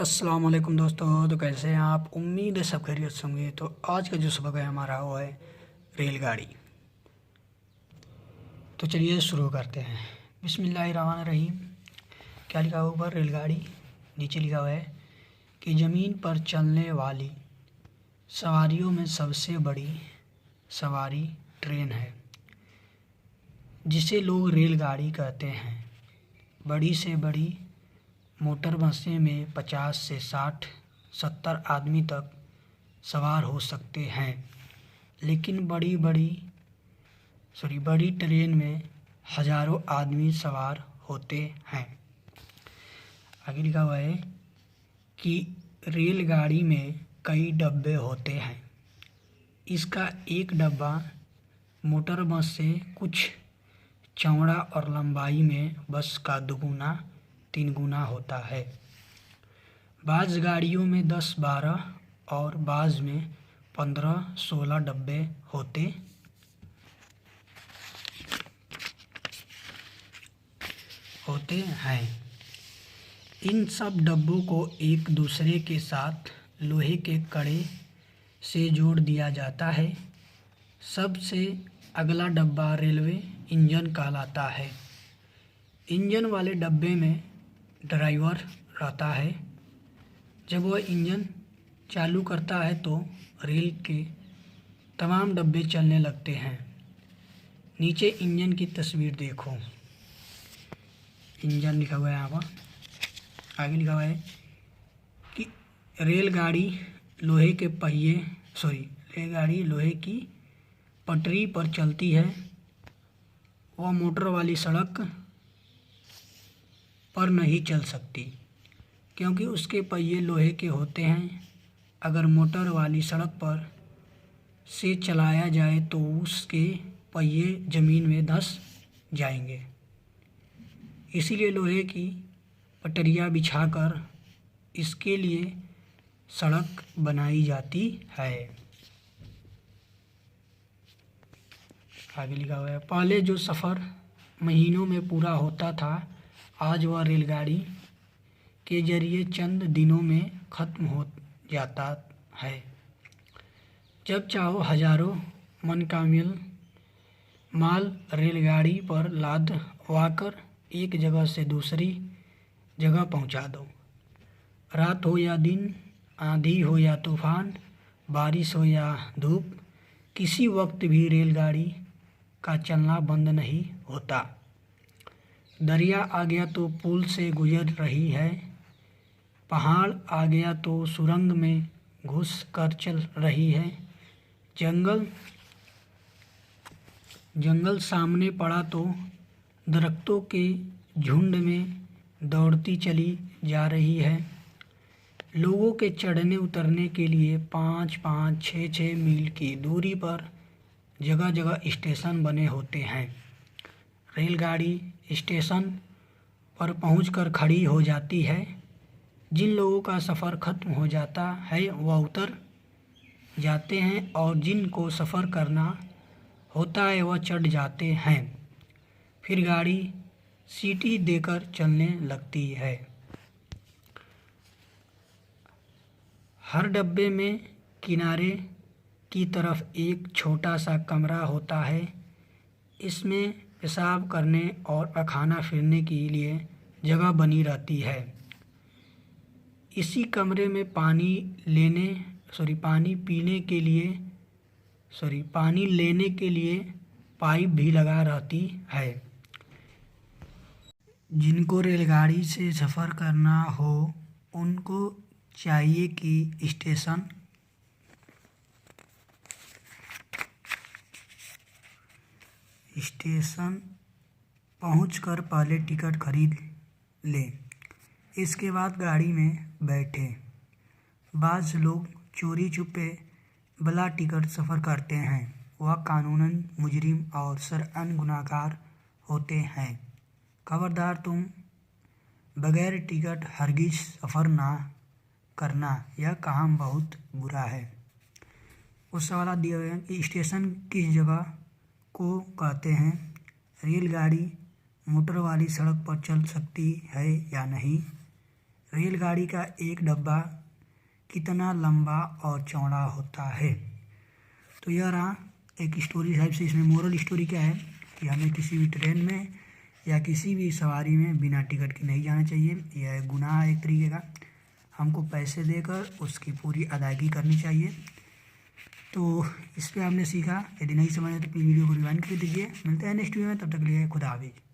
अस्सलाम वालेकुम दोस्तों। तो कैसे हैं आप? उम्मीद है सब खैरियत से होंगे। तो आज का जो सबक है हमारा वो है रेलगाड़ी। तो चलिए शुरू करते हैं। बिस्मिल्लाहिर्रहमानिर्रहीम। क्या लिखा हुआ ऊपर? रेलगाड़ी। नीचे लिखा हुआ है कि ज़मीन पर चलने वाली सवारियों में सबसे बड़ी सवारी ट्रेन है, जिसे लोग रेलगाड़ी कहते हैं। बड़ी से बड़ी मोटर बसें में 50 से 60 70 आदमी तक सवार हो सकते हैं, लेकिन बड़ी ट्रेन में हज़ारों आदमी सवार होते हैं। आगे लिखा हुआ है कि रेलगाड़ी में कई डब्बे होते हैं। इसका एक डब्बा मोटर बस से कुछ चौड़ा और लंबाई में बस का 2 3 गुना होता है। बाज़ गाड़ियों में 10-12 और बाज़ में 15-16 डब्बे होते हैं। इन सब डब्बों को एक दूसरे के साथ लोहे के कड़े से जोड़ दिया जाता है। सबसे अगला डब्बा रेलवे इंजन कहलाता है। इंजन वाले डब्बे में ड्राइवर रहता है। जब वह इंजन चालू करता है तो रेल के तमाम डब्बे चलने लगते हैं। नीचे इंजन की तस्वीर देखो। इंजन लिखा हुआ है यहाँ पर। आगे लिखा हुआ है कि रेलगाड़ी लोहे की पटरी पर चलती है। वह मोटर वाली सड़क पर नहीं चल सकती, क्योंकि उसके पहिए लोहे के होते हैं। अगर मोटर वाली सड़क पर से चलाया जाए तो उसके पहिए ज़मीन में धंस जाएंगे। इसीलिए लोहे की पटरियाँ बिछाकर इसके लिए सड़क बनाई जाती है। आगे लिखा हुआ है, पहले जो सफ़र महीनों में पूरा होता था, आज वह रेलगाड़ी के जरिए चंद दिनों में ख़त्म हो जाता है। जब चाहो हज़ारों मन का माल रेलगाड़ी पर लादवाकर एक जगह से दूसरी जगह पहुंचा दो। रात हो या दिन, आंधी हो या तूफान, बारिश हो या धूप, किसी वक्त भी रेलगाड़ी का चलना बंद नहीं होता। दरिया आ गया तो पुल से गुजर रही है, पहाड़ आ गया तो सुरंग में घुस कर चल रही है, जंगल सामने पड़ा तो दरख्तों के झुंड में दौड़ती चली जा रही है। लोगों के चढ़ने उतरने के लिए 5-5, 6-6 मील की दूरी पर जगह जगह स्टेशन बने होते हैं। रेलगाड़ी स्टेशन पर पहुंचकर खड़ी हो जाती है। जिन लोगों का सफ़र ख़त्म हो जाता है वह उतर जाते हैं, और जिन को सफ़र करना होता है वह चढ़ जाते हैं। फिर गाड़ी सीटी देकर चलने लगती है। हर डब्बे में किनारे की तरफ एक छोटा सा कमरा होता है। इसमें पेशाब करने और पखाना फिरने के लिए जगह बनी रहती है। इसी कमरे में पानी लेने के लिए पाइप भी लगा रहती है। जिनको रेलगाड़ी से सफ़र करना हो उनको चाहिए कि स्टेशन पहुंचकर पहले टिकट खरीद लें, इसके बाद गाड़ी में बैठें। बाज़ लोग चोरी छुपे बिला टिकट सफ़र करते हैं। वह कानूनन मुजरिम और शरअन गुनहगार होते हैं। खबरदार, तुम बगैर टिकट हरगिज़ सफ़र ना करना, यह काम बहुत बुरा है। उस सवाल दिया गया कि स्टेशन किस जगह को कहते हैं। रेलगाड़ी मोटर वाली सड़क पर चल सकती है या नहीं? रेलगाड़ी का एक डब्बा कितना लंबा और चौड़ा होता है। तो यह रहा एक स्टोरी टाइप से। इसमें मोरल स्टोरी क्या है कि हमें किसी भी ट्रेन में या किसी भी सवारी में बिना टिकट के नहीं जाना चाहिए। यह गुनाह है एक तरीके का। हमको पैसे देकर उसकी पूरी अदायगी करनी चाहिए। तो इस पे आपने सीखा। यदि नहीं समझ आए तो प्लीज़ वीडियो को रिवाइंड कर दीजिए। मिलते हैं नेक्स्ट वीडियो में, तब तक के लिए खुदा हाफिज़।